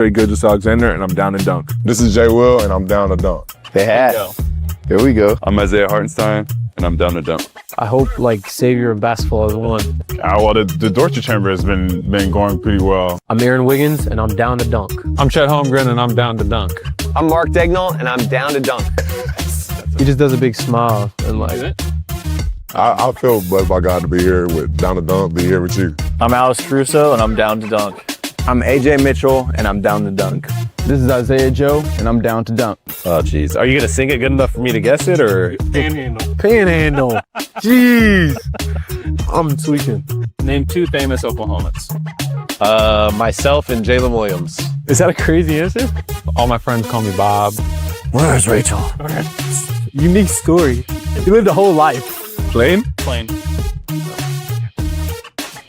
Very good, just Alexander, and I'm down to dunk. This is Jay Will, and I'm down to dunk. They had. Here we go. I'm Isaiah Hartenstein, and I'm down to dunk. I hope savior of basketball has won. Well, the Dorchester Chamber has been going pretty well. I'm Aaron Wiggins, and I'm down to dunk. I'm Chet Holmgren, and I'm down to dunk. I'm Mark Dagnall, and I'm down to dunk. He just does a big smile and I feel blessed by God to be here with down to dunk, be here with you. I'm Alex Caruso, and I'm down to dunk. I'm AJ Mitchell, and I'm down to dunk. This is Isaiah Joe, and I'm down to dunk. Oh, jeez. Are you going to sing it good enough for me to guess it, or? Panhandle. Jeez. I'm tweaking. Name 2 famous Oklahomans. Myself and Jalen Williams. Is that a crazy answer? All my friends call me Bob. Where's Rachel? Unique story. He lived a whole life. Plain.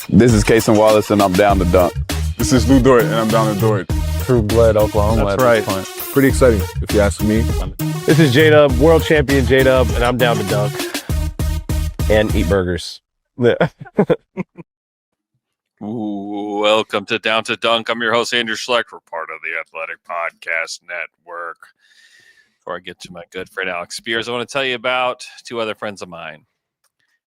This is Cason Wallace, and I'm down to dunk. This is Lou Dort, and I'm down to Dort. True blood Oklahoma. That's right. Pretty exciting, if you ask me. This is J-Dub, world champion J-Dub, and I'm down to dunk. And eat burgers. Welcome to Down to Dunk. I'm your host, Andrew Schlecht. We're part of the Athletic Podcast Network. Before I get to my good friend Alex Speers, I want to tell you about 2 other friends of mine,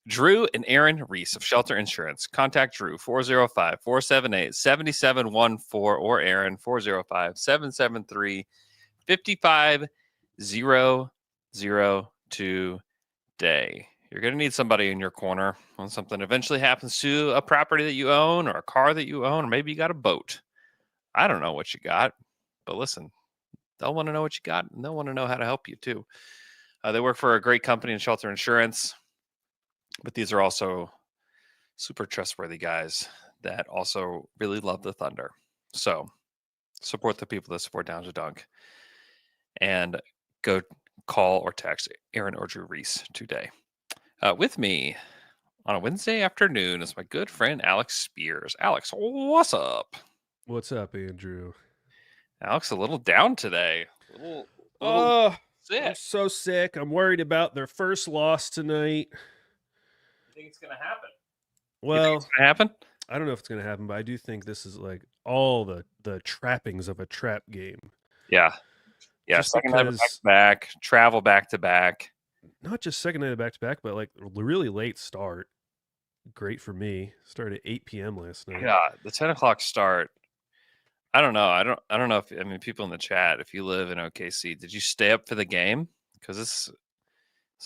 Drew and Aaron Reese of Shelter Insurance. Contact Drew 405-478-7714 or Aaron 405-773-5500 today. You're going to need somebody in your corner when something eventually happens to a property that you own or a car that you own, or maybe you got a boat. I don't know what you got, but listen, they'll want to know what you got, and they'll want to know how to help you too. They work for a great company in Shelter Insurance, but these are also super trustworthy guys that also really love the Thunder. So support the people that support Down to Dunk, and go call or text Aaron or Drew Reese today. With me on a Wednesday afternoon is my good friend Alex Speers. Alex, what's up? What's up, Andrew? Alex, a little down today. A little sick. I'm so sick. I'm worried about their first loss tonight. You think it's going to happen? Well, it's going to happen? I don't know if it's going to happen, but I do think this is all the trappings of a trap game. Yeah. Yeah, Just second night back-to-back, travel back-to-back. Not just second night of back-to-back, but really late start. Great for me. Started at 8 p.m. last night. Yeah, the 10 o'clock start. I don't know. I don't know if people in the chat, if you live in OKC, did you stay up for the game? Because it's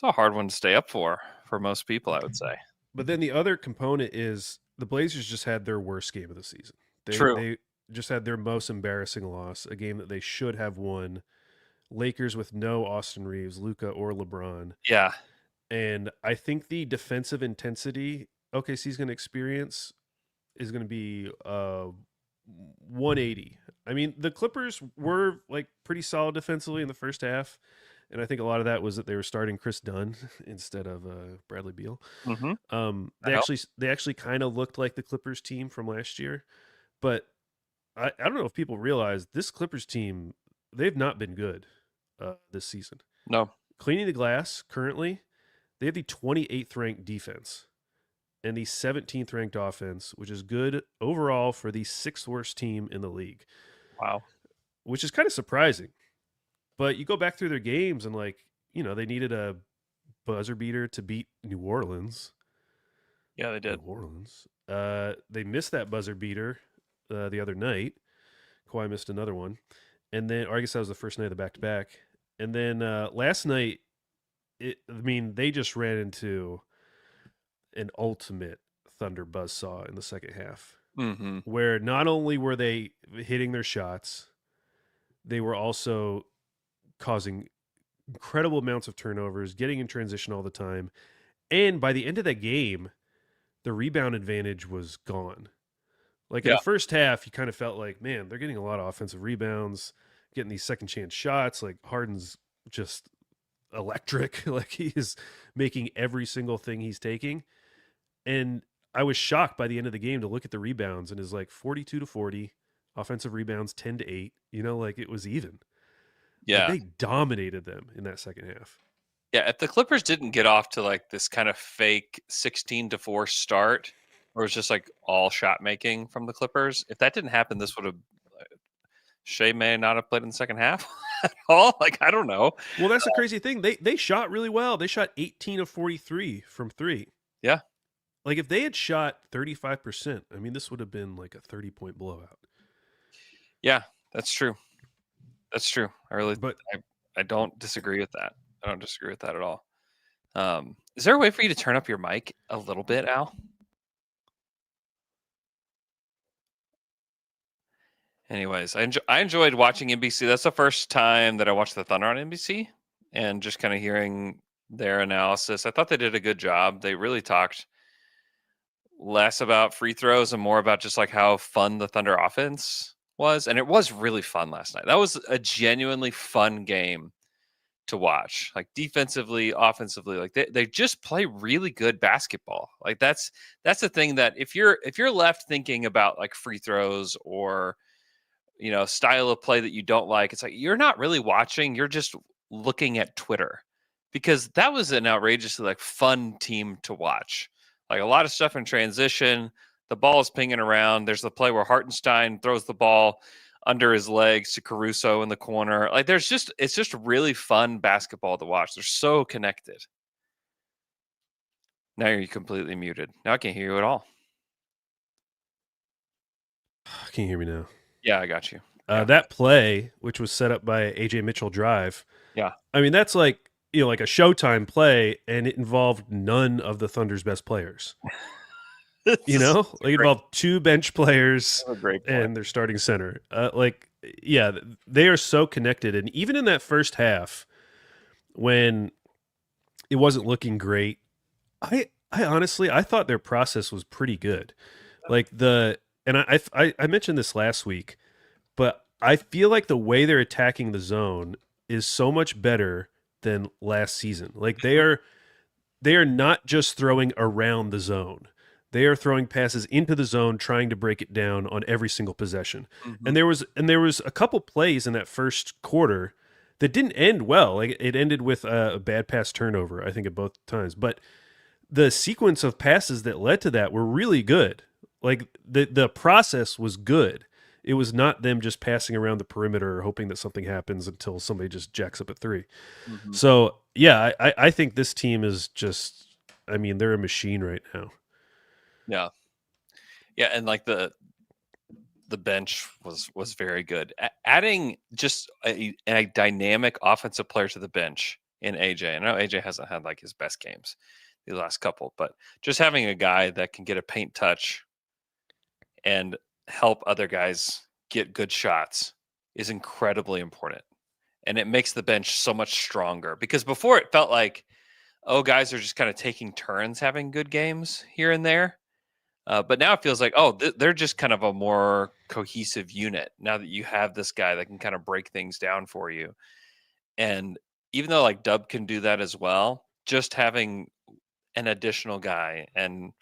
a hard one to stay up for most people, I would say. But then the other component is the Blazers just had their worst game of the season. True. They just had their most embarrassing loss, a game that they should have won. Lakers with no Austin Reeves, Luka, or LeBron. Yeah. And I think the defensive intensity OKC is going to experience is going to be 180. I mean, the Clippers were pretty solid defensively in the first half, and I think a lot of that was that they were starting Chris Dunn instead of Bradley Beal. Mm-hmm. They actually kind of looked like the Clippers team from last year, but I don't know if people realize this Clippers team, they've not been good this season. No. Cleaning the glass currently, they have the 28th ranked defense and the 17th ranked offense, which is good overall for the 6th worst team in the league. Wow. Which is kind of surprising. But you go back through their games and they needed a buzzer beater to beat New Orleans. Yeah, they did. New Orleans. They missed that buzzer beater the other night. Kawhi missed another one. And then, or I guess that was the first night of the back-to-back. And then last night, they just ran into an ultimate Thunder buzzsaw in the second half, where not only were they hitting their shots, they were also causing incredible amounts of turnovers, getting in transition all the time. And by the end of that game, the rebound advantage was gone. In the first half, you kind of felt like, man, they're getting a lot of offensive rebounds, getting these second chance shots. Harden's just electric. He is making every single thing he's taking. And I was shocked by the end of the game to look at the rebounds, and it's 42-40, offensive rebounds 10-8. It was even. Yeah. They dominated them in that second half. Yeah, if the Clippers didn't get off to this kind of fake 16-4 start, where it was just all shot making from the Clippers, if that didn't happen, this would have Shea may not have played in the second half at all. Like, I don't know. Well, that's the crazy thing. They shot really well. They shot 18 of 43 from 3. Yeah. Like, if they had shot 35%, I mean, this would have been like a 30-point blowout. Yeah, that's true. That's true. I don't disagree with that. I don't disagree with that at all. Is there a way for you to turn up your mic a little bit, Al? Anyways, I enjoyed watching NBC. That's the first time that I watched the Thunder on NBC, and just kind of hearing their analysis. I thought they did a good job. They really talked less about free throws and more about just like how fun the Thunder offense was. And it was really fun last night. That was a genuinely fun game to watch. Like defensively, offensively, like they just play really good basketball. Like that's the thing that if you're left thinking about like free throws or style of play that you don't like, it's like you're not really watching, you're just looking at Twitter, because that was an outrageously like fun team to watch. Like a lot of stuff in transition, the ball is pinging around. There's the play where Hartenstein throws the ball under his legs to Caruso in the corner. Like it's just really fun basketball to watch. They're so connected. Now you're completely muted. Now I can't hear you at all. Can you hear me now? Yeah, I got you. That play, which was set up by AJ Mitchell drive. Yeah. I mean, that's like, like a Showtime play, and it involved none of the Thunder's best players. Like it involved 2 bench players and their starting center. They are so connected. And even in that first half, when it wasn't looking great, I honestly, I thought their process was pretty good. Like I mentioned this last week, but I feel like the way they're attacking the zone is so much better than last season. Like they are not just throwing around the zone. They are throwing passes into the zone, trying to break it down on every single possession. Mm-hmm. And there was a couple plays in that first quarter that didn't end well. Like it ended with a bad pass turnover, I think, at both times. But the sequence of passes that led to that were really good. Like the process was good. It was not them just passing around the perimeter hoping that something happens until somebody just jacks up a 3. Mm-hmm. So, yeah, I think this team is just, I mean, they're a machine right now. Yeah. Yeah, and like the bench was very good. Adding just a dynamic offensive player to the bench in AJ. I know AJ hasn't had like his best games the last couple, but just having a guy that can get a paint touch and help other guys get good shots is incredibly important. And it makes the bench so much stronger, because before it felt like, guys are just kind of taking turns having good games here and there. But now it feels like, they're just kind of a more cohesive unit now that you have this guy that can kind of break things down for you. And even though like Dub can do that as well, just having an additional guy, and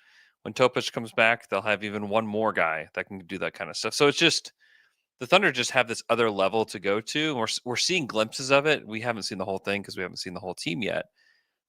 when Topic comes back, they'll have even one more guy that can do that kind of stuff. So it's just the Thunder just have this other level to go to. We're seeing glimpses of it. We haven't seen the whole thing because we haven't seen the whole team yet.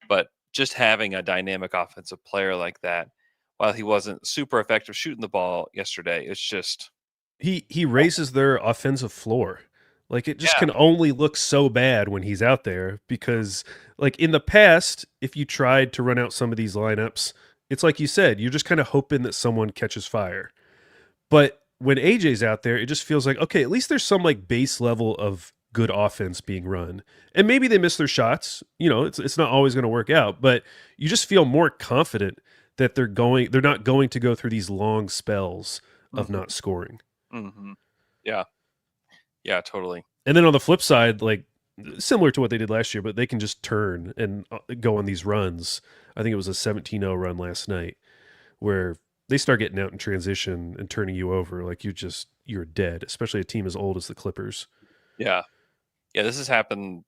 But just having a dynamic offensive player like that, while he wasn't super effective shooting the ball yesterday, it's just he raises their offensive floor. Like it just can only look so bad when he's out there, because like in the past, if you tried to run out some of these lineups, it's like you said, you're just kind of hoping that someone catches fire. But when AJ's out there, it just feels like, okay, at least there's some like base level of good offense being run. And maybe they miss their shots. It's not always going to work out, but you just feel more confident that they're not going to go through these long spells of not scoring. Mm-hmm. Yeah. Yeah, totally. And then on the flip side, like similar to what they did last year, but they can just turn and go on these runs. I think it was a 17-0 run last night where they start getting out in transition and turning you over. Like you're dead, especially a team as old as the Clippers. Yeah. Yeah, this has happened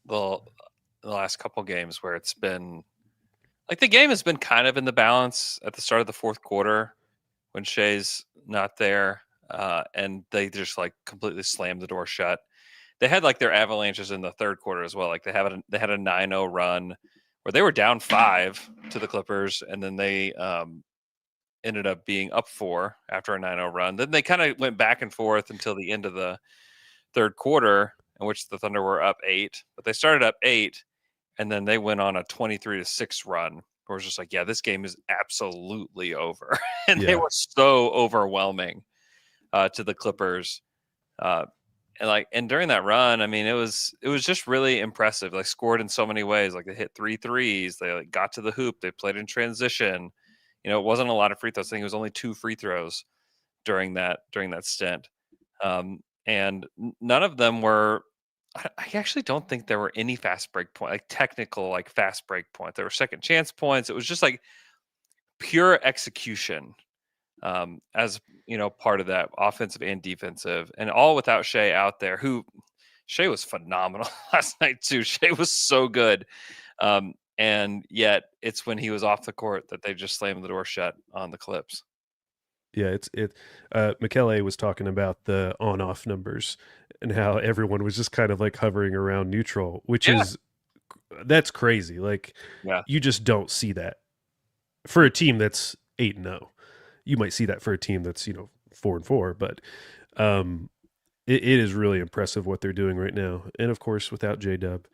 the last couple games where it's been like the game has been kind of in the balance at the start of the fourth quarter when Shea's not there, and they just like completely slammed the door shut. They had like their avalanches in the third quarter as well. Like they had a 9-0 run where they were down 5 to the Clippers, and then they ended up being up 4 after a 9-0 run. Then they kind of went back and forth until the end of the third quarter in which the Thunder were up 8, but they started up 8, and then they went on a 23-6 run. Where it was just like, yeah, this game is absolutely over, and they Yeah. were so overwhelming to the Clippers. And during that run, I mean, it was just really impressive. Like, scored in so many ways. Like, they hit 3 threes. They like got to the hoop. They played in transition. It wasn't a lot of free throws. I think it was only 2 free throws during that stint. And none of them were. I actually don't think there were any fast break point, like technical, like fast break points. There were second chance points. It was just like pure execution. As part of that offensive and defensive, and all without Shea out there. Shea was phenomenal last night too. Shea was so good, and yet it's when he was off the court that they just slammed the door shut on the Clips. Yeah, Michele was talking about the on-off numbers and how everyone was just kind of like hovering around neutral, which is that's crazy. Like, you just don't see that for a team that's 8-0. You might see that for a team that's 4-4, but it is really impressive what they're doing right now, and of course without J-Dub.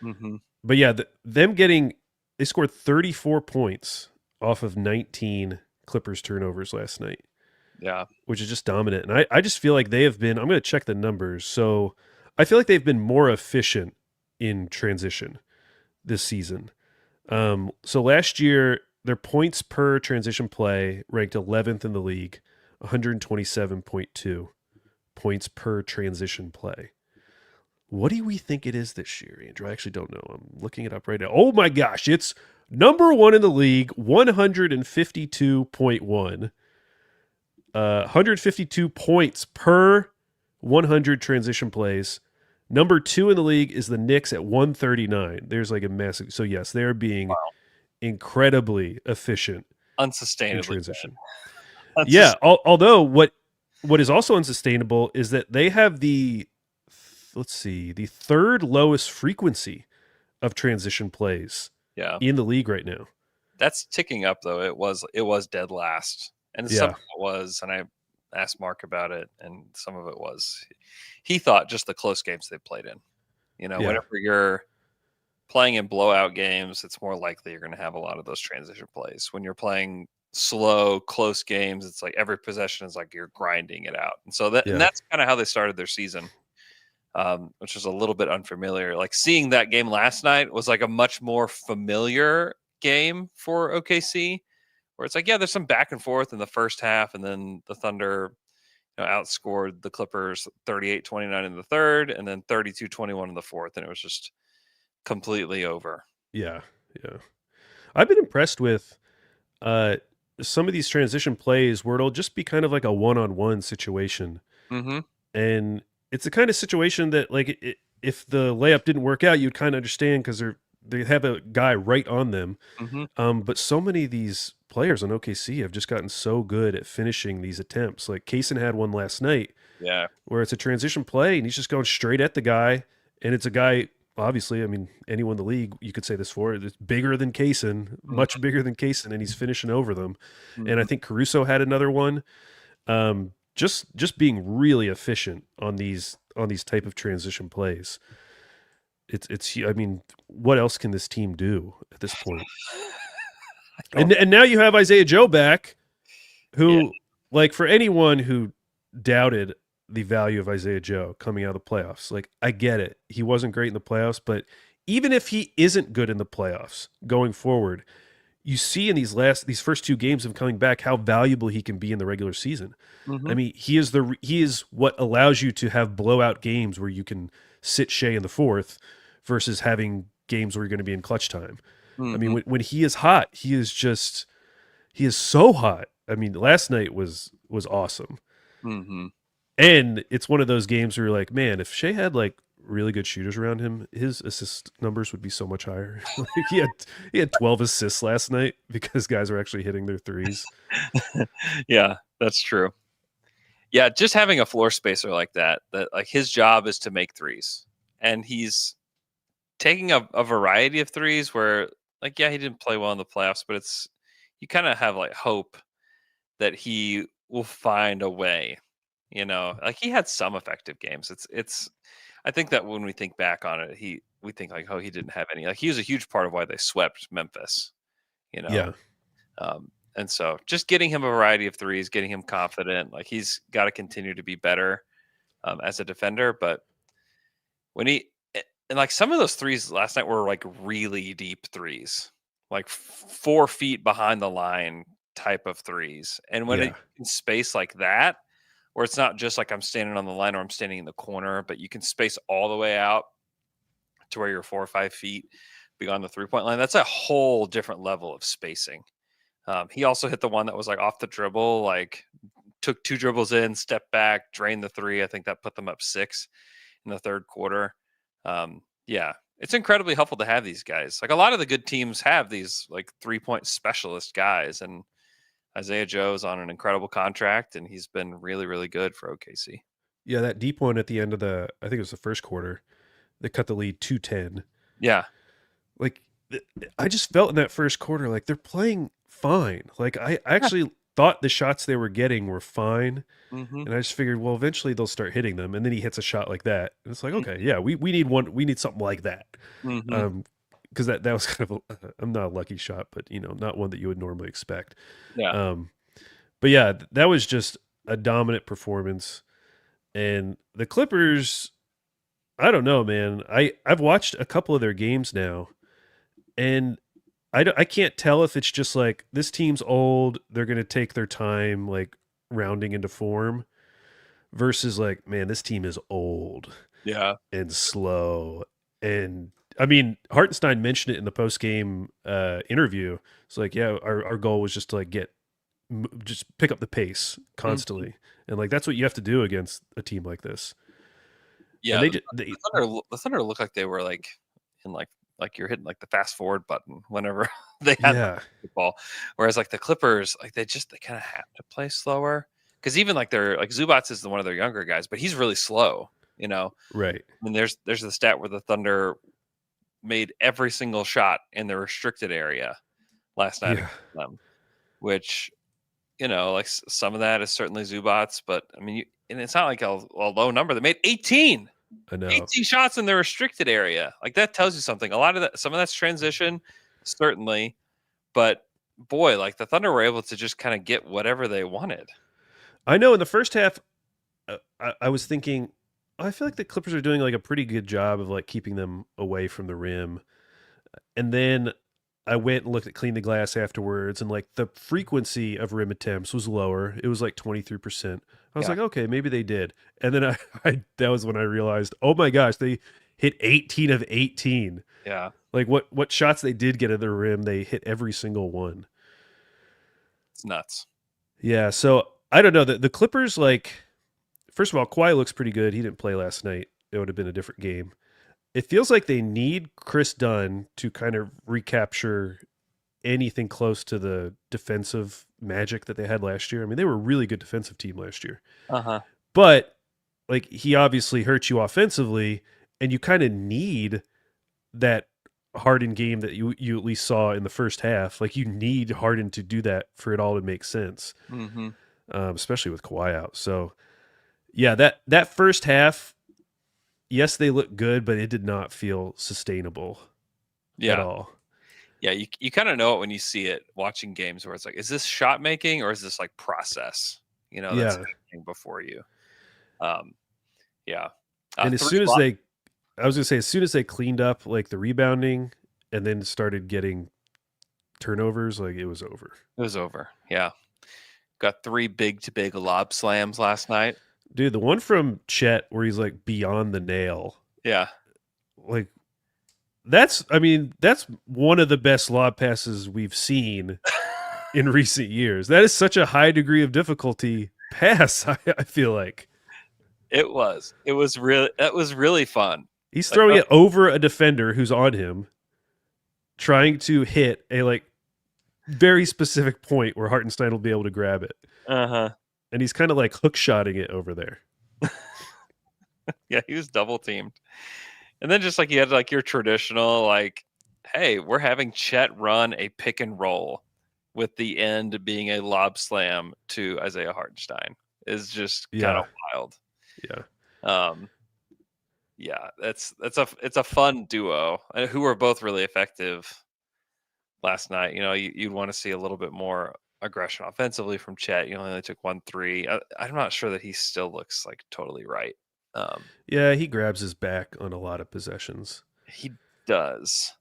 Mm-hmm. But yeah, they scored 34 points off of 19 Clippers turnovers last night. Yeah, which is just dominant, and I just feel like they have been. I'm going to check the numbers, so I feel like they've been more efficient in transition this season. So last year, their points per transition play ranked 11th in the league, 127.2 points per transition play. What do we think it is this year, Andrew? I actually don't know. I'm looking it up right now. Oh my gosh, it's number 1 in the league, 152.1. 152 points per 100 transition plays. Number 2 in the league is the Knicks at 139. There's like a massive. So yes, they're being incredibly efficient, unsustainably in transition. Yeah. Although what is also unsustainable is that they have the third lowest frequency of transition plays. In the league right now. That's ticking up though. It was dead last. And some of it was, and I asked Mark about it, and some of it was, he thought just the close games they played in. Whenever you're playing in blowout games, it's more likely you're going to have a lot of those transition plays. When you're playing slow, close games, it's like every possession is like you're grinding it out. And so and that's kind of how they started their season, which is a little bit unfamiliar. Like, seeing that game last night was like a much more familiar game for OKC. Where it's like, yeah, there's some back and forth in the first half, and then the Thunder outscored the Clippers 38-29 in the third, and then 32-21 in the fourth, and it was just completely over. Yeah. I've been impressed with some of these transition plays where it'll just be kind of like a one-on-one situation. Mm-hmm. And it's the kind of situation that, like, if the layup didn't work out, you'd kind of understand because they have a guy right on them. Mm-hmm. But so many of these players on OKC have just gotten so good at finishing these attempts. Like, Kaysen had one last night where it's a transition play and he's just going straight at the guy, and it's a guy, obviously, I mean, anyone in the league you could say this for, it's bigger than Kaysen, much bigger than Kaysen, and he's finishing over them. And I think Caruso had another one. Just being really efficient on these type of transition plays. It's I mean, what else can this team do at this point? And now you have Isaiah Joe back, who, like, for anyone who doubted the value of Isaiah Joe coming out of the playoffs, like, I get it. He wasn't great in the playoffs, but even if he isn't good in the playoffs going forward, you see in these first 2 games of coming back how valuable he can be in the regular season. Mm-hmm. I mean, he is what allows you to have blowout games where you can sit Shea in the fourth versus having games where you're going to be in clutch time. Mm-hmm. I mean, when he is hot, he is so hot. I mean, last night was awesome. Mm-hmm. And it's one of those games where you're like, man, if Shea had like really good shooters around him, his assist numbers would be so much higher. Like, he had 12 assists last night because guys were actually hitting their threes. Yeah, that's true. Yeah, just having a floor spacer like that like his job is to make threes, and he's taking a variety of threes where, like, yeah, he didn't play well in the playoffs, but you kind of have like hope that he will find a way You know, like he had some effective games. It's. I think that when we think back on it, we think like, oh, he didn't have any. Like he was a huge part of why they swept Memphis. You know, Yeah. and so just getting him a variety of threes, getting him confident, like he's got to continue to be better as a defender. But when and like some of those threes last night were like really deep threes, like 4 feet behind the line type of threes. And when it in space like that, where it's not just like I'm standing on the line or I'm standing in the corner, but you can space all the way out to where you're 4 or 5 feet beyond the 3-point line. That's a whole different level of spacing. He also hit the one that was like off the dribble, like took 2 dribbles in, stepped back, drained the 3. I think that put them up 6 in the third quarter. Yeah, it's incredibly helpful to have these guys. Like a lot of the good teams have these like 3-point specialist guys, and Isaiah Joe's on an incredible contract, and he's been really, really good for OKC. Yeah, that deep one at the end of I think it was the first quarter, they cut the lead 2-10. Yeah. Like, I just felt in that first quarter, like they're playing fine. Like I actually thought the shots they were getting were fine. Mm-hmm. And I just figured, well, eventually they'll start hitting them. And then he hits a shot like that. And it's like, okay, yeah, we need something like that. Mm-hmm. Because that was kind of I'm not a lucky shot, but not one that you would normally expect. Yeah. But yeah, that was just a dominant performance. And the Clippers, I don't know, man. I've watched a couple of their games now, and I can't tell if it's just like this team's old, they're going to take their time like rounding into form, versus like, man, this team is old. Yeah. And slow. And I mean, Hartenstein mentioned it in the post-game interview. It's like, yeah, our goal was just to like just pick up the pace constantly. And like that's what you have to do against a team like this. Yeah, and the Thunder looked like they were like in like you're hitting like the fast forward button whenever they had the ball. Whereas like the Clippers, like they kind of have to play slower, because even like they're like Zubats is one of their younger guys, but he's really slow. Right. I mean, there's the stat where the Thunder made every single shot in the restricted area last night, which like some of that is certainly Zubats, but I mean, and it's not like a low number. They made 18. I know. 18 shots in the restricted area. Like that tells you something. A lot of that, some of that's transition, certainly, but boy, like the Thunder were able to just kind of get whatever they wanted. I know in the first half, I was thinking, I feel like the Clippers are doing like a pretty good job of like keeping them away from the rim. And then I went and looked at Clean the Glass afterwards, and like the frequency of rim attempts was lower. It was like 23%. I was like, okay, maybe they did. And then I that was when I realized, oh my gosh, they hit 18 of 18. Yeah. Like what shots they did get at the rim, they hit every single one. It's nuts. Yeah, so I don't know. The Clippers, like, first of all, Kawhi looks pretty good. He didn't play last night. It would have been a different game. It feels like they need Chris Dunn to kind of recapture anything close to the defensive magic that they had last year. I mean, they were a really good defensive team last year. Uh-huh. But like he obviously hurt you offensively, and you kind of need that Harden game that you at least saw in the first half. Like you need Harden to do that for it all to make sense, especially with Kawhi out. So yeah, that first half, yes, they look good, but it did not feel sustainable at all. Yeah, you kind of know it when you see it watching games where it's like, is this shot making or is this like process? That's happening before you. Yeah. And as soon as they cleaned up like the rebounding and then started getting turnovers, like it was over. It was over. Yeah. Got 3 big-to-big lob slams last night. Dude, the one from Chet where he's like beyond the nail. Yeah. Like that's one of the best lob passes we've seen in recent years. That is such a high degree of difficulty pass, I feel like. It was really fun. He's throwing it over a defender who's on him, trying to hit a like very specific point where Hartenstein will be able to grab it. Uh-huh. And he's kind of like hook shotting it over there. Yeah, he was double teamed. And then just like you had like your traditional like, hey, we're having Chet run a pick and roll with the end being a lob slam to Isaiah Hartenstein. is just kind Yeah. of wild. Yeah. Yeah, it's a fun duo who were both really effective last night. You know, you'd want to see a little bit more aggression offensively from Chet. You only took 1 3. I'm not sure that he still looks like totally right. Yeah, he grabs his back on a lot of possessions. He does.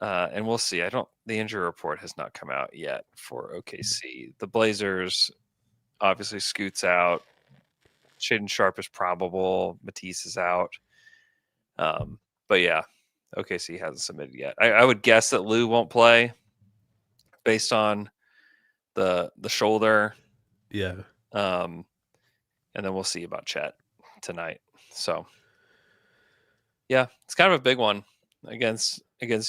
And we'll see. The injury report has not come out yet for OKC. The Blazers, obviously, Scoot's out. Shaden Sharp is probable. Matisse is out. But yeah, OKC hasn't submitted yet. I would guess that Lou won't play based on the shoulder. Yeah. And then we'll see about Chet tonight. So yeah, it's kind of a big one against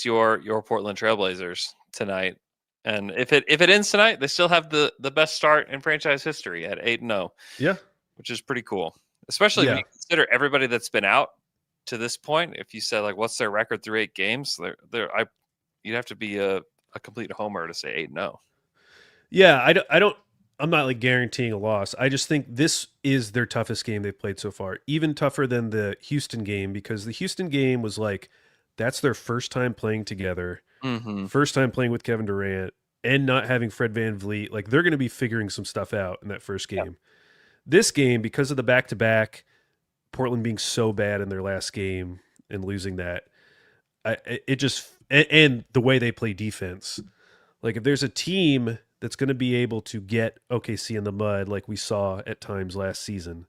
your Portland Trailblazers tonight. And if it ends tonight, they still have the best start in franchise history at 8-0. Yeah. Which is pretty cool. Especially when you consider everybody that's been out to this point. If you said like what's their record through 8 games, you'd have to be a complete homer to say 8-0. Yeah, I'm not like guaranteeing a loss. I just think this is their toughest game they've played so far. Even tougher than the Houston game, because the Houston game was like, that's their first time playing together, first time playing with Kevin Durant, and not having Fred VanVleet. Like, they're going to be figuring some stuff out in that first game. Yeah. This game, because of the back-to-back, Portland being so bad in their last game and losing that, and the way they play defense. Like, if there's a team that's going to be able to get OKC in the mud like we saw at times last season,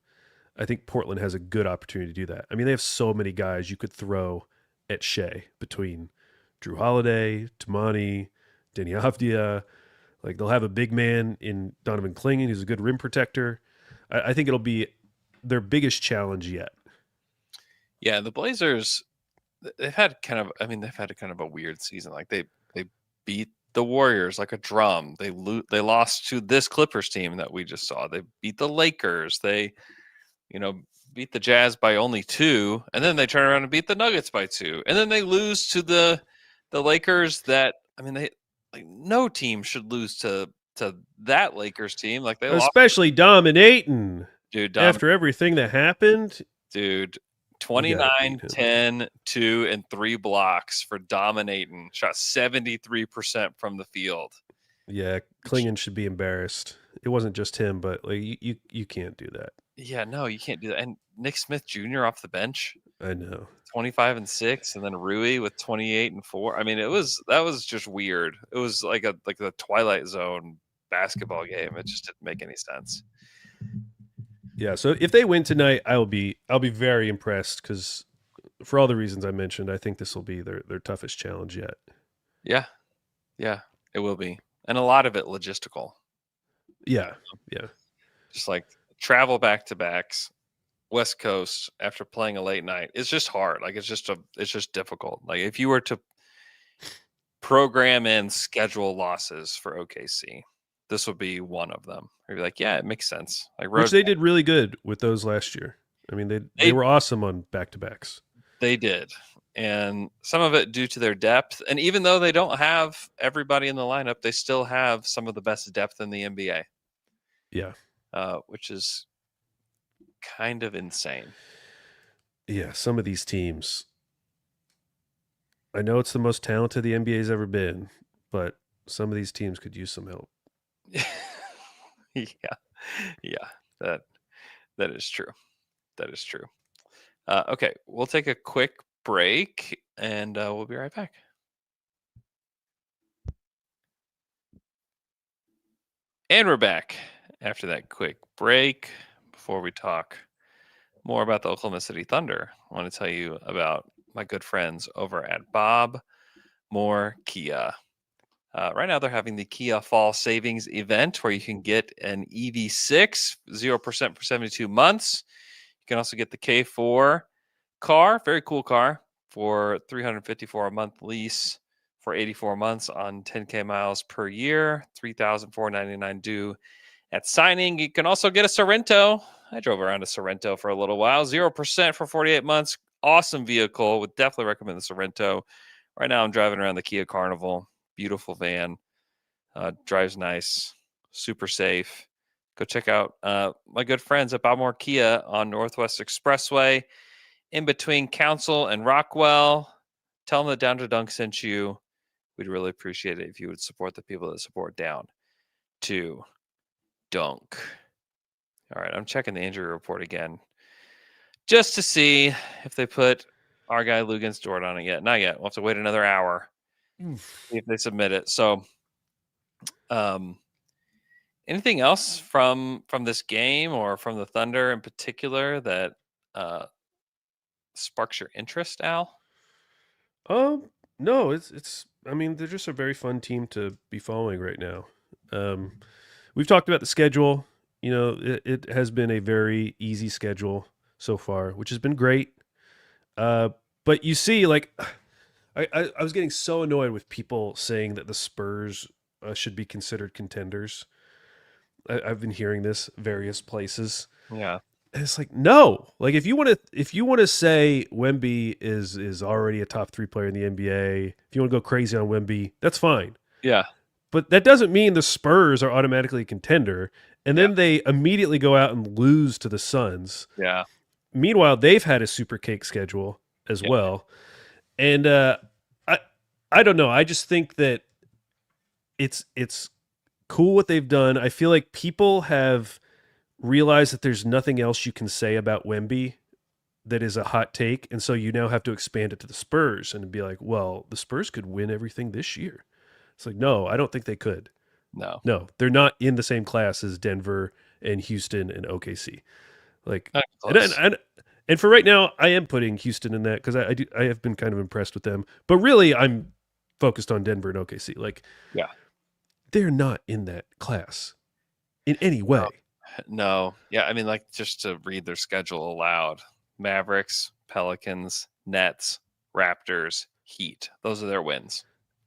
I think Portland has a good opportunity to do that. I mean, they have so many guys you could throw at Shea between Drew Holiday, Tamani, Denny Avdia. Like, they'll have a big man in Donovan Clingan who's a good rim protector. I think it'll be their biggest challenge yet. Yeah, the Blazers, they've had kind of a weird season. Like they beat the Warriors like a drum. They lost to this Clippers team that we just saw. They beat the Lakers. They, beat the Jazz by only 2, and then they turn around and beat the Nuggets by 2, and then they lose to the Lakers. No team should lose to that Lakers team. Like especially dominating, dude. After everything that happened, dude. 29, 10, 2, and 3 blocks for dominating. Shot 73% from the field. Yeah, Clingan should be embarrassed. It wasn't just him, but like you can't do that. Yeah, no, you can't do that. And Nick Smith Jr. off the bench. I know. 25 and 6, and then Rui with 28 and 4. I mean, that was just weird. It was like the Twilight Zone basketball game. It just didn't make any sense. Yeah, so if they win tonight, I'll be very impressed, because for all the reasons I mentioned, I think this will be their toughest challenge yet. Yeah, it will be, and a lot of it logistical. Yeah. Just like travel back to backs, West Coast after playing a late night. It's just hard. Like it's just difficult. Like if you were to program in schedule losses for OKC, this would be one of them. You'd be like, yeah, it makes sense. Like which they did really good with those last year. I mean, they were awesome on back-to-backs. They did. And some of it due to their depth. And even though they don't have everybody in the lineup, they still have some of the best depth in the NBA. Yeah. Which is kind of insane. Yeah, some of these teams. I know it's the most talented the NBA's ever been, but some of these teams could use some help. Yeah, that is true. That is true. Okay, we'll take a quick break, and we'll be right back. And we're back after that quick break. Before we talk more about the Oklahoma City Thunder, I want to tell you about my good friends over at Bob Moore Kia. Right now, they're having the Kia Fall Savings Event where you can get an EV6, 0% for 72 months. You can also get the K4 car, very cool car, for $354 a month lease for 84 months on 10K miles per year, $3,499 due at signing. You can also get a Sorrento. I drove around a Sorrento for a little while, 0% for 48 months. Awesome vehicle. Would definitely recommend the Sorrento. Right now, I'm driving around the Kia Carnival. Beautiful van, drives nice, super safe, go check out my good friends at Balmore Kia on Northwest Expressway in between Council and Rockwell. Tell them that Down to Dunk sent you. We'd really appreciate it if you would support the people that support Down to Dunk. All right, I'm checking the injury report again just to see if they put our guy Lugan's Dort on it yet. Not yet. We'll have to wait another hour if they submit it. So, anything else from this game or from the Thunder in particular that sparks your interest, Al? No, it's. I mean, they're just a very fun team to be following right now. We've talked about the schedule. You know, it has been a very easy schedule so far, which has been great. But you see, like, I was getting so annoyed with people saying that the Spurs should be considered contenders. I've been hearing this various places. Yeah. And it's like, no. Like, if you want to say Wemby is already a top 3 player in the NBA, if you want to go crazy on Wemby, that's fine. Yeah. But that doesn't mean the Spurs are automatically a contender. And then they immediately go out and lose to the Suns. Yeah. Meanwhile, they've had a super cake schedule as well. And I don't know. I just think that it's cool what they've done. I feel like people have realized that there's nothing else you can say about Wemby that is a hot take. And so you now have to expand it to the Spurs and be like, well, the Spurs could win everything this year. It's like, no, I don't think they could. No, they're not in the same class as Denver and Houston and OKC. Like, and for right now, I am putting Houston in that because I have been kind of impressed with them. But really, I'm focused on Denver and OKC. Like, they're not in that class in any way. No. Yeah, I mean, like, just to read their schedule aloud: Mavericks, Pelicans, Nets, Raptors, Heat. Those are their wins.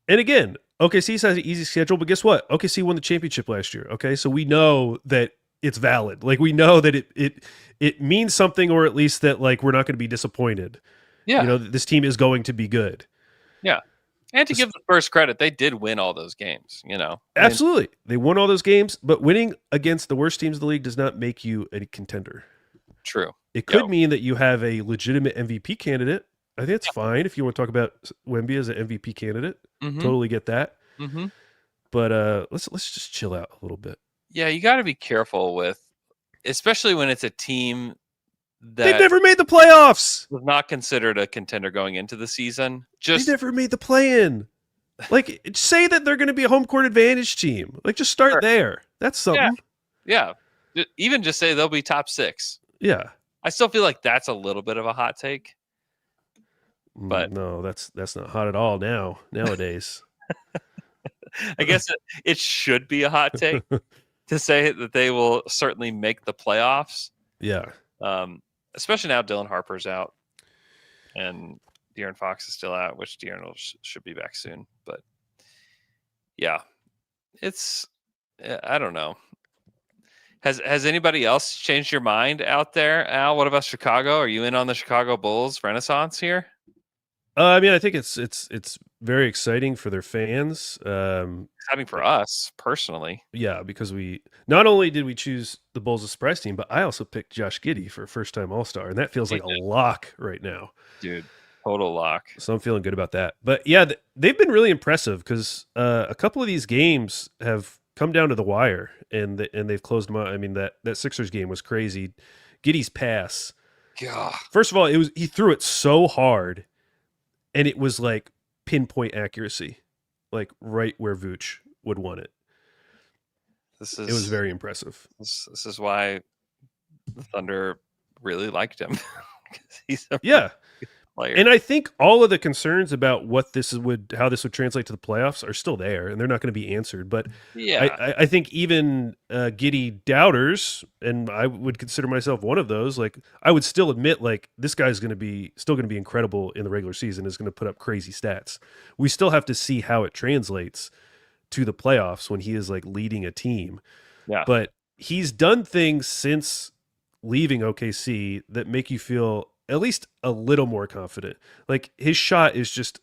And again, OKC has an easy schedule, but guess what? OKC won the championship last year. Okay, so we know that it's valid. Like, we know that it means something, or at least that, like, we're not going to be disappointed. Yeah, you know, this team is going to be good. Yeah, and to give the Spurs credit, they did win all those games. You know, absolutely, they won all those games. But winning against the worst teams in the league does not make you a contender. True. It could mean that you have a legitimate MVP candidate. I think it's fine if you want to talk about Wemby as an MVP candidate. Totally get that. But let's just chill out a little bit. Yeah, you got to be careful with, especially when it's a team that they've never made the playoffs. Was not considered a contender going into the season. They never made the play-in. Like, say that they're going to be a home court advantage team. Like, just start there. That's something. Yeah. Even just say they'll be top 6. Yeah. I still feel like that's a little bit of a hot take. But no, that's not hot at all nowadays. I guess it should be a hot take to say that they will certainly make the playoffs. Yeah. Especially now Dylan Harper's out and De'Aaron Fox is still out, which De'Aaron should be back soon. But yeah, I don't know. Has anybody else changed your mind out there, Al? What about Chicago? Are you in on the Chicago Bulls renaissance here? I mean, I think it's very exciting for their fans. Exciting for us personally. Yeah, because we not only did we choose the Bulls as surprise team, but I also picked Josh Giddey for first-time All-Star, and that feels like a lock right now. Dude, total lock. So I'm feeling good about that. But yeah, they've been really impressive because a couple of these games have come down to the wire, and they've closed them out. I mean, that Sixers game was crazy. Giddey's pass. God. First of all, he threw it so hard. And it was like pinpoint accuracy, like right where Vooch would want it. It was very impressive. This is why the Thunder really liked him. He's a player. And I think all of the concerns about how this would translate to the playoffs are still there, and they're not going to be answered. But yeah, I think even Giddey doubters, and I would consider myself one of those, like, I would still admit, like, this guy's still going to be incredible in the regular season, is going to put up crazy stats. We still have to see how it translates to the playoffs when he is, like, leading a team. Yeah. But he's done things since leaving OKC that make you feel at least a little more confident. Like, his shot is just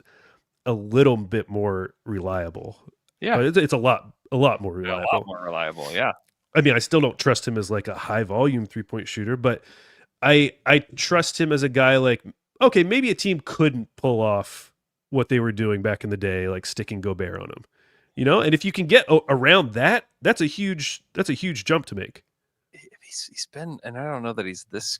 a little bit more reliable. Yeah. It's a lot more reliable. A lot more reliable, yeah. I mean, I still don't trust him as like a high volume 3-point shooter, but I trust him as a guy like, okay, maybe a team couldn't pull off what they were doing back in the day, like sticking Gobert on him, and if you can get around that, that's a huge jump to make. He's been, and I don't know that he's this.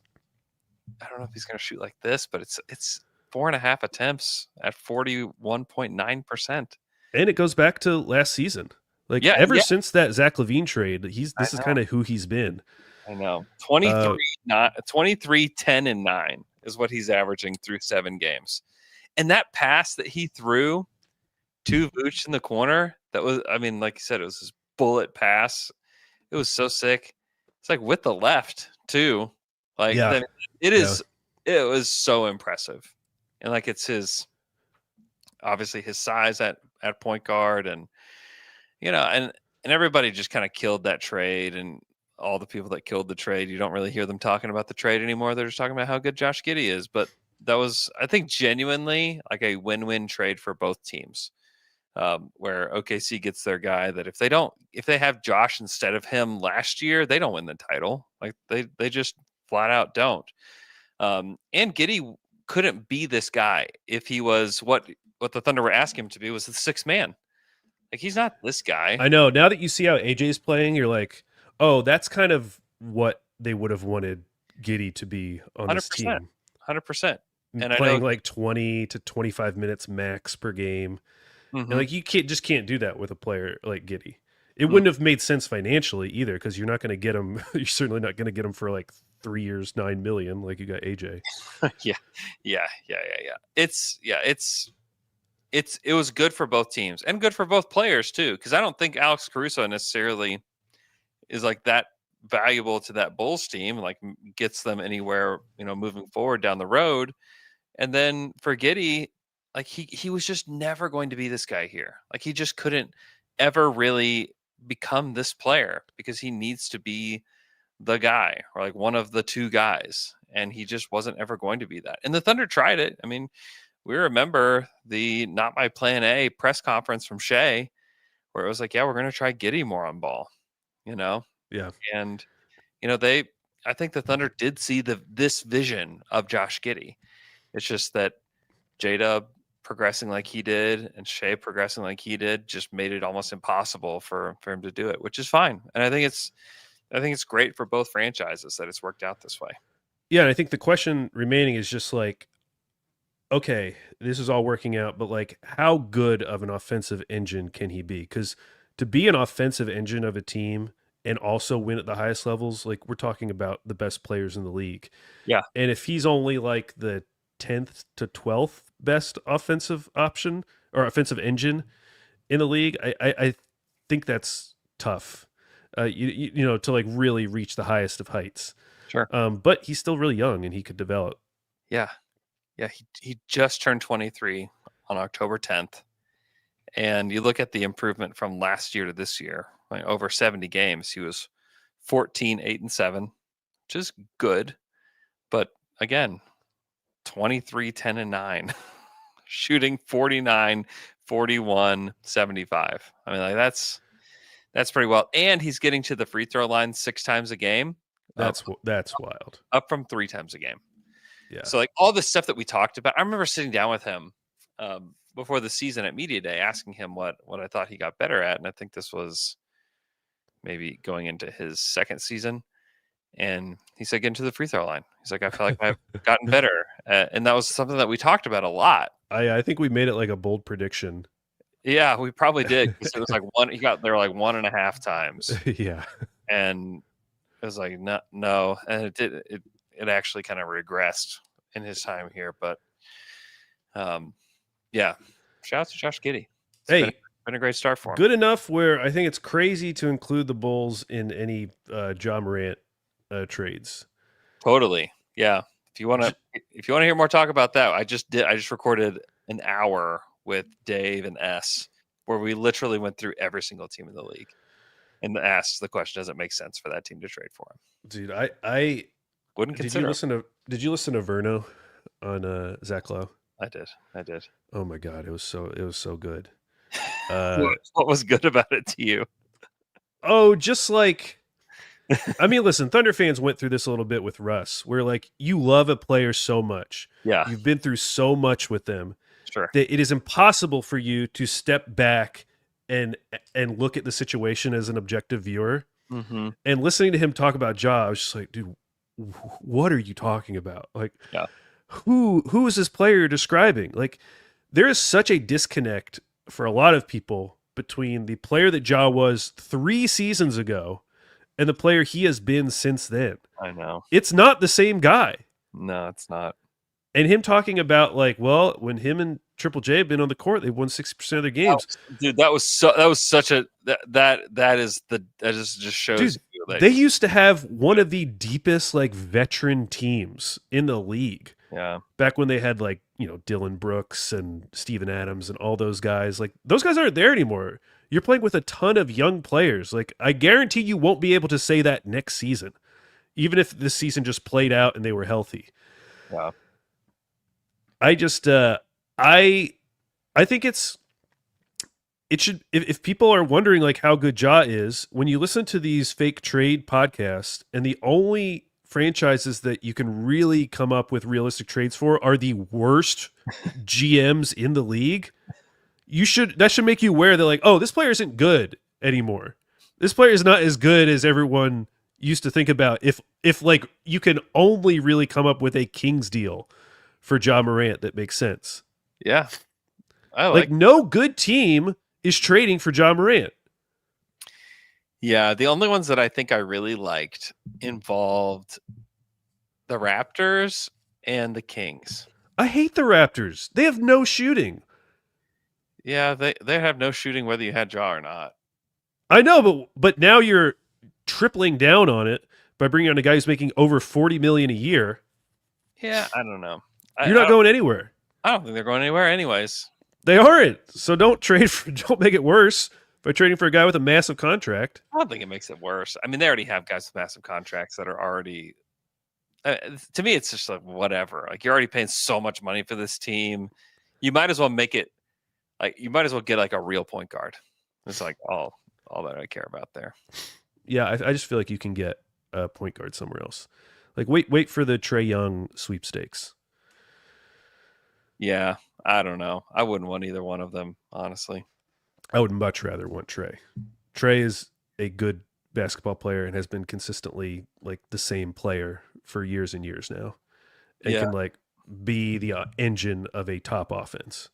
I don't know if he's going to shoot like this, but it's 4.5 attempts at 41.9%. And it goes back to last season. Like ever since that Zach LaVine trade, this is kind of who he's been. I know. 23, 10, and 9 is what he's averaging through 7 games. And that pass that he threw to Vooch in the corner, that was, I mean, like you said, it was his bullet pass. It was so sick. It's like with the left too. Like it was so impressive. And like it's obviously his size at point guard, and and everybody just kind of killed that trade, and all the people that killed the trade, you don't really hear them talking about the trade anymore. They're just talking about how good Josh Giddey is. But that was, I think, genuinely like a win-win trade for both teams. Where OKC gets their guy that if they have Josh instead of him last year, they don't win the title. Like they just flat out don't. And Giddey couldn't be this guy if he was what the Thunder were asking him to be, was the sixth man. Like he's not this guy. I know. Now that you see how AJ's playing, you're like, oh, that's kind of what they would have wanted Giddey to be on 100%, this team. 100%. And playing like 20 to 25 minutes max per game. Mm-hmm. And like you can't do that with a player like Giddey. It wouldn't have made sense financially either, because you're not going to get him. You're certainly not going to get him for like 3 years, $9 million, like you got AJ. Yeah. It was good for both teams and good for both players too, because I don't think Alex Caruso necessarily is like that valuable to that Bulls team, like gets them anywhere, moving forward down the road. And then for Giddey, like he was just never going to be this guy here. Like he just couldn't ever really become this player, because he needs to be the guy, or like one of the two guys, and he just wasn't ever going to be that. And the Thunder tried it. I mean, we remember the not my plan A press conference from Shea, where it was like, yeah, we're going to try Giddey more on ball, Yeah. And I think the Thunder did see this vision of Josh Giddey. It's just that J-Dub progressing like he did and Shea progressing like he did just made it almost impossible for him to do it, which is fine. And I think it's great for both franchises that it's worked out this way. Yeah, and I think the question remaining is just like, okay, this is all working out, but like, how good of an offensive engine can he be? Because to be an offensive engine of a team and also win at the highest levels, like we're talking about the best players in the league. Yeah. And if he's only like the 10th to 12th best offensive option or offensive engine in the league, I think that's tough, to like really reach the highest of heights. Sure. But he's still really young and he could develop. Yeah. He just turned 23 on October 10th. And you look at the improvement from last year to this year, like over 70 games, he was 14, 8, and 7, which is good. But again, 23, 10, and 9, shooting 49, 41, 75. I mean, like that's pretty well. And he's getting to the free throw line 6 times a game. That's wild. Up from 3 times a game. Yeah. So like all the stuff that we talked about, I remember sitting down with him before the season at Media Day, asking him what I thought he got better at. And I think this was maybe going into his second season. And he said, get into the free throw line. He's like, I feel like I've gotten better. And that was something that we talked about a lot. I think we made it like a bold prediction. Yeah, we probably did. Because it was like he got there like 1.5 times. Yeah. And it was like, no. And it actually kind of regressed in his time here. But yeah, shout out to Josh Giddey. It's been a great start for him. Good enough where I think it's crazy to include the Bulls in any Ja Morant trades. Totally. Yeah. If you want to hear more talk about that, I just recorded an hour with Dave and S where we literally went through every single team in the league and asked the question, does it make sense for that team to trade for him? Dude, I wouldn't consider. Did you listen to Verno on Zach Lowe? I did. Oh my God, it was so good. What was good about it to you? Oh, just like I mean, listen, Thunder fans went through this a little bit with Russ, where like you love a player so much. Yeah, You've been through so much with them sure. that it is impossible for you to step back and look at the situation as an objective viewer. Mm-hmm. And listening to him talk about Ja, I was just like, dude, what are you talking about? Like, Yeah. who is this player you're describing? Like, there is such a disconnect for a lot of people between the player that Ja was 3 seasons ago and the player he has been since then. I know. It's not the same guy. No, it's not. And him talking about like, well, when him and Triple J have been on the court, they've won 60% of their games. Dude, that was such a just shows. Dude, you, like, they used to have one of the deepest like veteran teams in the league. Yeah. Back when they had like, you know, Dylan Brooks and Steven Adams and all those guys. Like those guys aren't there anymore. You're playing with a ton of young players. Like I guarantee you won't be able to say that next season, even if this season just played out and they were healthy. Yeah. I just I think it should, if people are wondering like how good Ja is, when you listen to these fake trade podcasts and the only franchises that you can really come up with realistic trades for are the worst GMs in the league, that should make you aware that like, oh, this player isn't good anymore. This player is not as good as everyone used to think about. If like you can only really come up with a Kings deal for Ja Morant that makes sense. Yeah. I like no good team is trading for Ja Morant. Yeah, the only ones that I think I really liked involved the Raptors and the Kings. I hate the Raptors. They have no shooting. Yeah, they have no shooting whether you had Ja or not. I know, but now you're tripling down on it by bringing on a guy who's making over $40 million a year. Yeah, I don't know. You're not going anywhere. I don't think they're going anywhere anyways. They aren't. So don't make it worse by trading for a guy with a massive contract. I don't think it makes it worse. I mean, they already have guys with massive contracts that are already. To me, it's just like whatever. Like you're already paying so much money for this team, you might as well make it. Like you might as well get like a real point guard. It's like all that I care about there. Yeah, I just feel like you can get a point guard somewhere else. Like wait for the Trae Young sweepstakes. Yeah, I don't know. I wouldn't want either one of them, honestly. I would much rather want Trae. Trae is a good basketball player and has been consistently like the same player for years and years now. And can like be the engine of a top offense.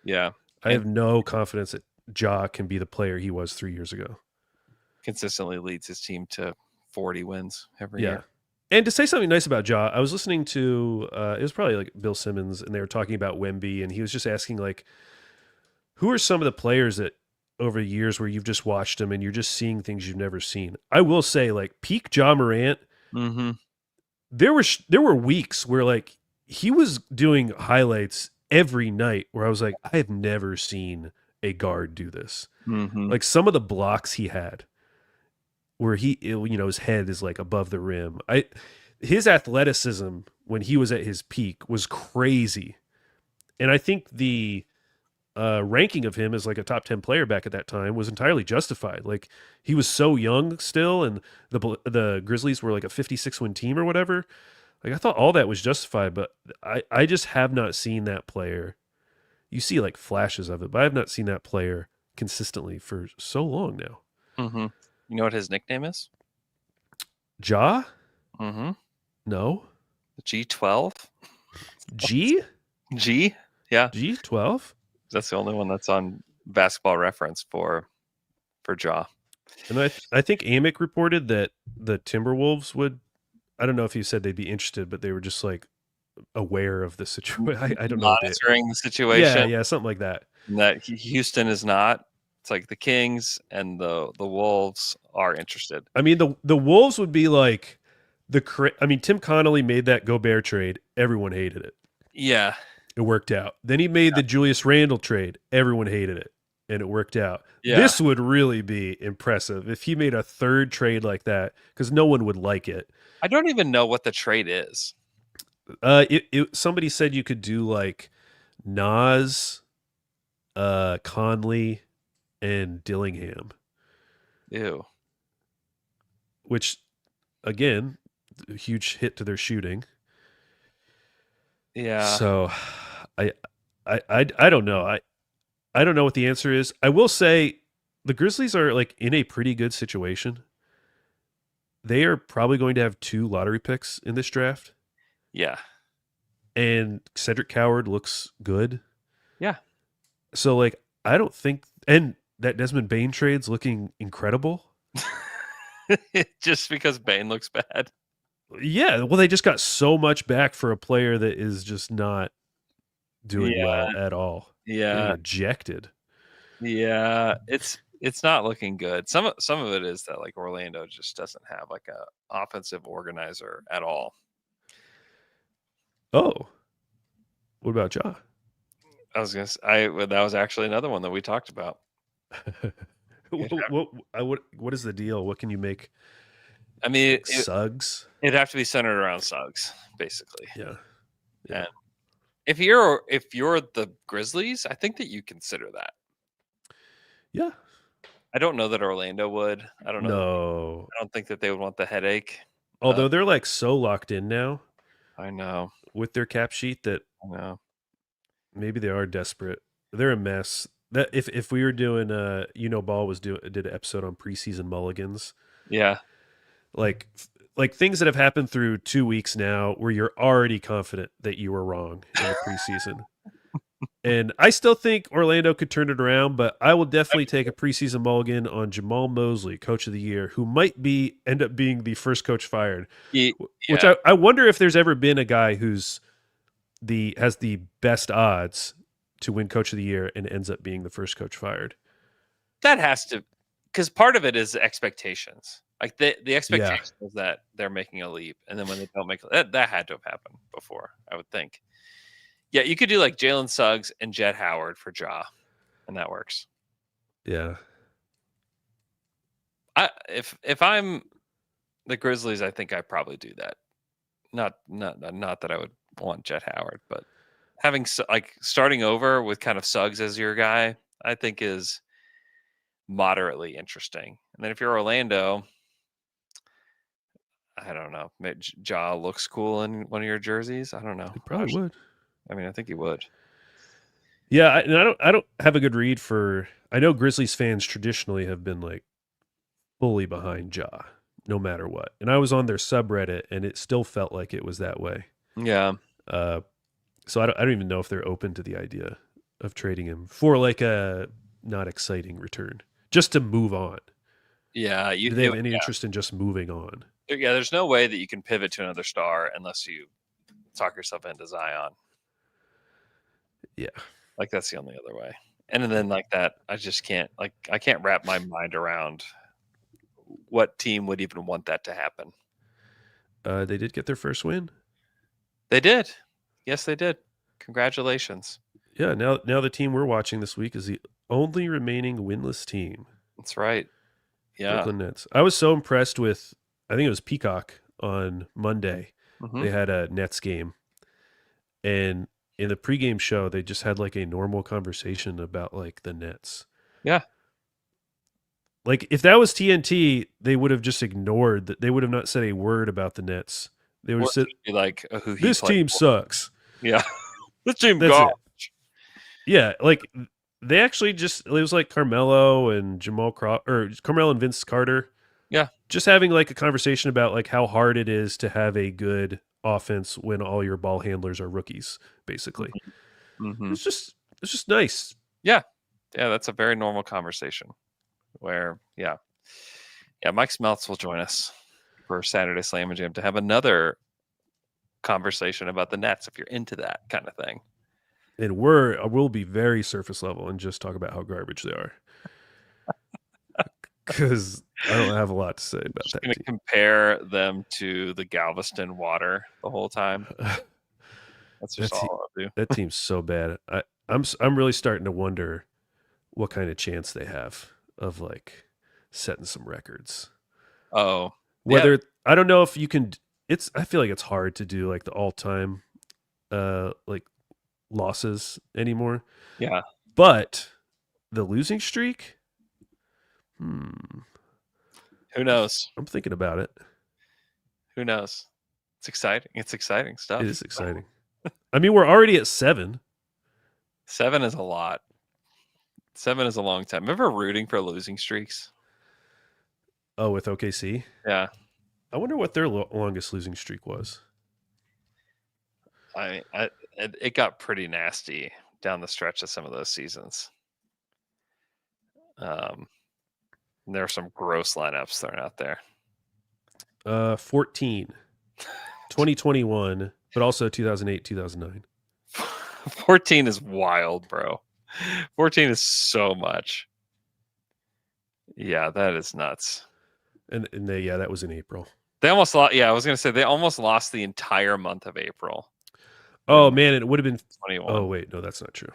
Yeah. I have no confidence that Ja can be the player he was 3 years ago. Consistently leads his team to 40 wins every year. And to say something nice about Ja, I was listening to, it was probably like Bill Simmons, and they were talking about Wemby, and he was just asking like, who are some of the players that over the years where you've just watched them and you're just seeing things you've never seen? I will say like peak Ja Morant, there were weeks where like he was doing highlights every night where I was like, I have never seen a guard do this. Like some of the blocks he had where his head is like above the rim. His athleticism when he was at his peak was crazy. And I think the ranking of him as like a top 10 player back at that time was entirely justified. Like he was so young still, and the Grizzlies were like a 56-win team or whatever. Like I thought all that was justified, but I just have not seen that player. You see like flashes of it, but I have not seen that player consistently for so long now. You know what his nickname is? Ja? No. G12. G? G? Yeah. G12? That's the only one that's on Basketball Reference for Ja. And I think Amick reported that the Timberwolves would, I don't know if he said they'd be interested, but they were just like aware of the situation. I don't know. Monitoring the situation. Yeah, something like that. And that Houston is not. It's like the Kings and the Wolves are interested. I mean, the Wolves would be like Tim Connolly made that Gobert trade. Everyone hated it. Yeah. It worked out. Then he made the Julius Randle trade. Everyone hated it. And it worked out. Yeah. This would really be impressive if he made a third trade like that, because no one would like it. I don't even know what the trade is. Somebody said you could do like Nas, Conley, and Dillingham. Ew. Which again, a huge hit to their shooting. Yeah. So, I don't know. I don't know what the answer is. I will say the Grizzlies are like in a pretty good situation. They are probably going to have 2 lottery picks in this draft. Yeah. And Cedric Coward looks good. Yeah. So like I don't think, and that Desmond Bane trade's looking incredible. Just because Bane looks bad. Yeah, well they just got so much back for a player that is just not doing well at all. Yeah. Getting ejected. Yeah, it's not looking good. Some of it is that like Orlando just doesn't have like a offensive organizer at all. Oh. What about Ja? I was gonna say, that was actually another one that we talked about. What is the deal? What can you make? I mean, Suggs? It'd have to be centered around Suggs, basically. Yeah. And if you're the Grizzlies, I think that you consider that. Yeah. I don't know that Orlando would. I don't know. No. I don't think that they would want the headache. Although they're like so locked in now. I know. With their cap sheet that I know. Maybe they are desperate. They're a mess. That if we were doing Ball did an episode on preseason mulligans. Yeah. Like things that have happened through 2 weeks now where you're already confident that you were wrong in the preseason. And I still think Orlando could turn it around, but I will definitely take a preseason mulligan on Jamal Mosley, coach of the year, who might end up being the first coach fired. Yeah. Which I wonder if there's ever been a guy who's has the best odds to win coach of the year and ends up being the first coach fired. That has to, because part of it is expectations. Like the expectation is that they're making a leap, and then when they don't make that had to have happened before, I would think. Yeah, you could do like Jalen Suggs and Jet Howard for Ja, and that works. Yeah. If I'm the Grizzlies, I think I probably do that. Not that I would want Jet Howard, but having like starting over with kind of Suggs as your guy, I think is moderately interesting. And then if you're Orlando, I don't know. Ja looks cool in one of your jerseys. I don't know. He probably would. I mean, I think he would. Yeah, I don't have a good read for. I know Grizzlies fans traditionally have been like fully behind Ja, no matter what. And I was on their subreddit, and it still felt like it was that way. Yeah. So I don't even know if they're open to the idea of trading him for like a not exciting return, just to move on. Yeah. Do they have any interest in just moving on? Yeah, there's no way that you can pivot to another star unless you talk yourself into Zion. Yeah. Like that's the only other way. And then like that, I just can't I can't wrap my mind around what team would even want that to happen. They did get their first win. They did. Yes, they did. Congratulations. Yeah, now the team we're watching this week is the only remaining winless team. That's right. Yeah. Brooklyn Nets. I was so impressed with, I think it was Peacock on Monday. Mm-hmm. They had a Nets game. And in the pregame show, they just had like a normal conversation about like the Nets. Yeah. Like if that was TNT, they would have just ignored that. They would have not said a word about the Nets. They would have said like who he this team sucks. Yeah. This team That's garbage. Yeah, like they actually just, it was like Carmelo and Carmelo and Vince Carter. Yeah. Just having like a conversation about like how hard it is to have a good offense when all your ball handlers are rookies, basically. Mm-hmm. It's just nice. Yeah. Yeah, that's a very normal conversation where, yeah, Mike Smeltz will join us for Saturday Slam and Jam to have another conversation about the Nets if you're into that kind of thing. And we'll be very surface level and just talk about how garbage they are. Because I don't have a lot to say about that team. Compare them to the Galveston Water the whole time. That's just all I'll do. That team's so bad. I'm really starting to wonder what kind of chance they have of like setting some records. Oh, whether I don't know if you can. I feel like it's hard to do like the all-time like losses anymore. Yeah, but the losing streak. Who knows? I'm thinking about it. Who knows? It's exciting. It's exciting stuff. It is exciting. I mean, we're already at 7. 7 is a lot. 7 is a long time. Remember rooting for losing streaks? Oh, with OKC? Yeah. I wonder what their longest losing streak was. It got pretty nasty down the stretch of some of those seasons. There are some gross lineups thrown out there. 14. 2021, but also 2008, 2009. 14 is wild, bro. 14 is so much. Yeah, that is nuts. And that was in April. They almost lost. Yeah, I was gonna say they almost lost the entire month of April. Oh man, it would have been 21. Oh wait, no, that's not true.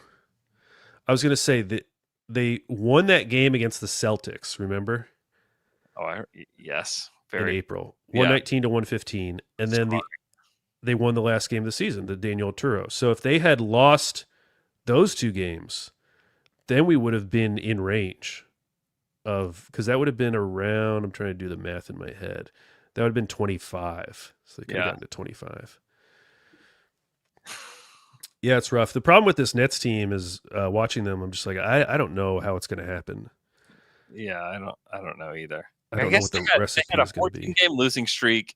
I was gonna say that they won that game against the Celtics. Remember? Oh, yes, in April, 119 to 115, and then they won the last game of the season, the Daniel Turo. So if they had lost those 2 games, then we would have been in range of, because that would have been around. I'm trying to do the math in my head. That would have been 25. So they could have gotten to 25. Yeah, it's rough. The problem with this Nets team is watching them. I'm just like, I don't know how it's going to happen. Yeah, I don't know either. I don't know what the recipe is going to be. 14-game losing streak,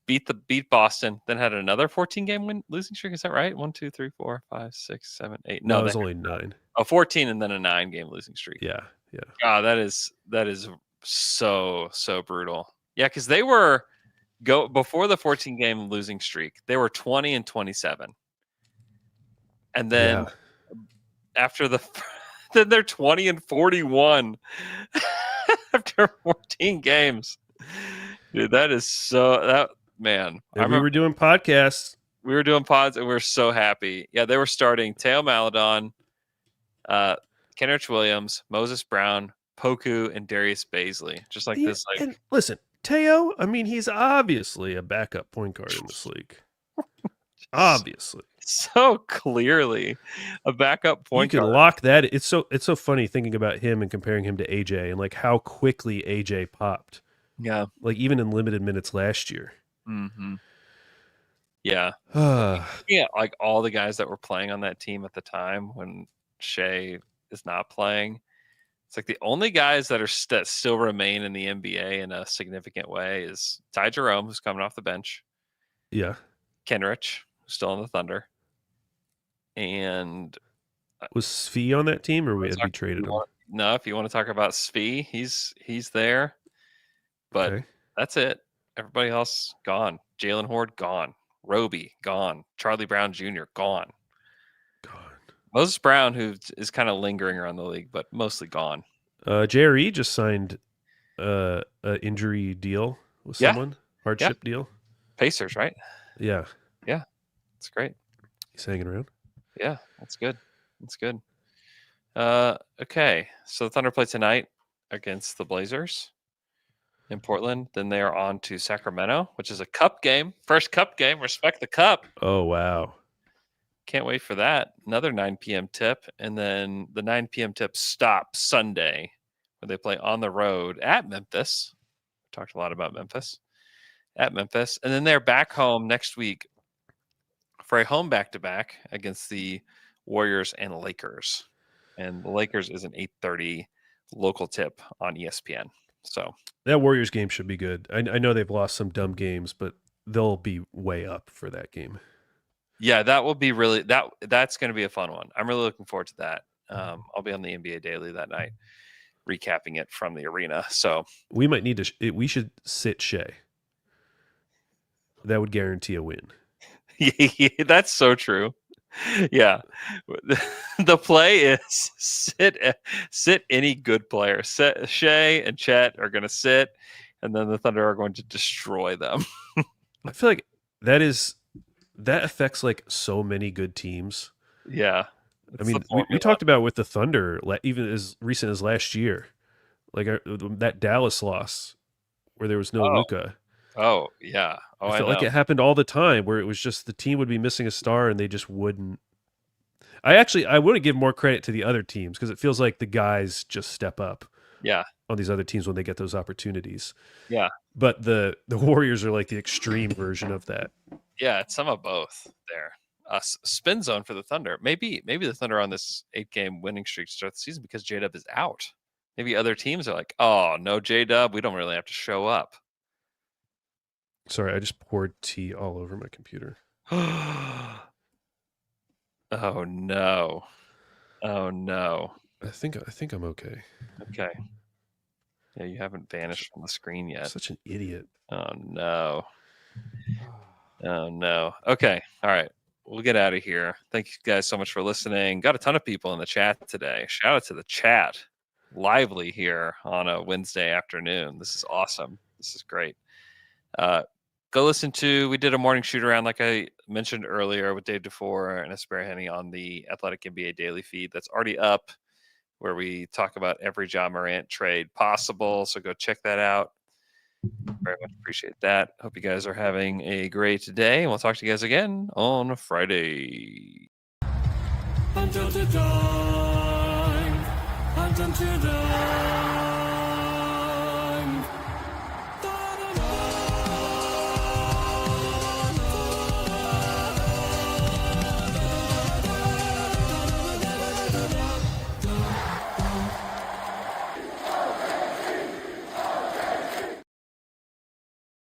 beat Boston, then had another 14-game losing streak. Is that right? 1, 2, 3, 4, 5, 6, 7, 8. No, it was only 9. 14 and then a 9-game losing streak. Yeah. God, that is so brutal. Yeah, because they were before the 14-game losing streak, they were 20 and 27. And then after then they're 20 and 41 after 14 games. Dude, that is man. And we were doing podcasts. We were doing pods and we were so happy. Yeah, they were starting Teo Maledon, Kenrich Williams, Moses Brown, Poku, and Darius Baisley. Just like this. And listen, Teo, I mean, he's obviously a backup point guard in this league. Obviously. So clearly a backup point guard. You can lock that. It's so funny thinking about him and comparing him to AJ and like how quickly AJ popped. Yeah. Like even in limited minutes last year. Mm-hmm. Yeah. Yeah, like all the guys that were playing on that team at the time when Shea is not playing. It's like the only guys that still remain in the NBA in a significant way is Ty Jerome, who's coming off the bench. Yeah. Kenrich, who's still on the Thunder. And was Svi on that team, or had we traded him? No, if you want to talk about Svi, he's there. But that's it. Everybody else gone. Jalen Horde gone. Roby gone. Charlie Brown Jr. gone. Moses Brown, who is kind of lingering around the league, but mostly gone. JRE just signed an injury deal with someone, hardship deal. Pacers, right? Yeah. Yeah, it's great. He's hanging around. Yeah, that's good. That's good. Okay, so the Thunder play tonight against the Blazers in Portland. Then they are on to Sacramento, which is a cup game. First cup game. Respect the cup. Oh, wow. Can't wait for that. Another 9 p.m. tip. And then the 9 p.m. tip stops Sunday when they play on the road at Memphis. We talked a lot about Memphis. At Memphis. And then they're back home next week for a home back-to-back against the Warriors and Lakers. And the Lakers is an 8:30 local tip on ESPN. So that Warriors game should be good. I know they've lost some dumb games, but they'll be way up for that game. Yeah, that will be that's going to be a fun one. I'm really looking forward to that. I'll be on the NBA Daily that night, recapping it from the arena. So we might need to. We should sit Shea. That would guarantee a win. Yeah, that's so true. Yeah, the play is sit any good player. Shea and Chet are going to sit, and then the Thunder are going to destroy them. I feel like that affects like so many good teams. Yeah, I mean, we talked about with the Thunder even as recent as last year, like that Dallas loss where there was no Luka. Oh yeah. I felt like it happened all the time where it was just the team would be missing a star and they just wouldn't. I want to give more credit to the other teams because it feels like the guys just step up. Yeah. on these other teams when they get those opportunities. Yeah. But the Warriors are like the extreme version of that. Yeah, it's some of both there. Spin zone for the Thunder. Maybe the Thunder on this 8-game winning streak to start the season because J-Dub is out. Maybe other teams are like, oh, no J-Dub, we don't really have to show up. Sorry, I just poured tea all over my computer. Oh, no. Oh, no. I think I'm okay. Okay. Yeah, you haven't vanished from the screen yet. Such an idiot. Oh, no. Oh, no. Okay. All right. We'll get out of here. Thank you guys so much for listening. Got a ton of people in the chat today. Shout out to the chat. Lively here on a Wednesday afternoon. This is awesome. This is great. Go listen to, we did a morning shoot around, like I mentioned earlier, with Dave DeFore and Esper Henny on the Athletic NBA Daily feed. That's already up, where we talk about every Ja Morant trade possible. So go check that out. Very much appreciate that. Hope you guys are having a great day, and we'll talk to you guys again on Friday. Until the dawn, until the dawn.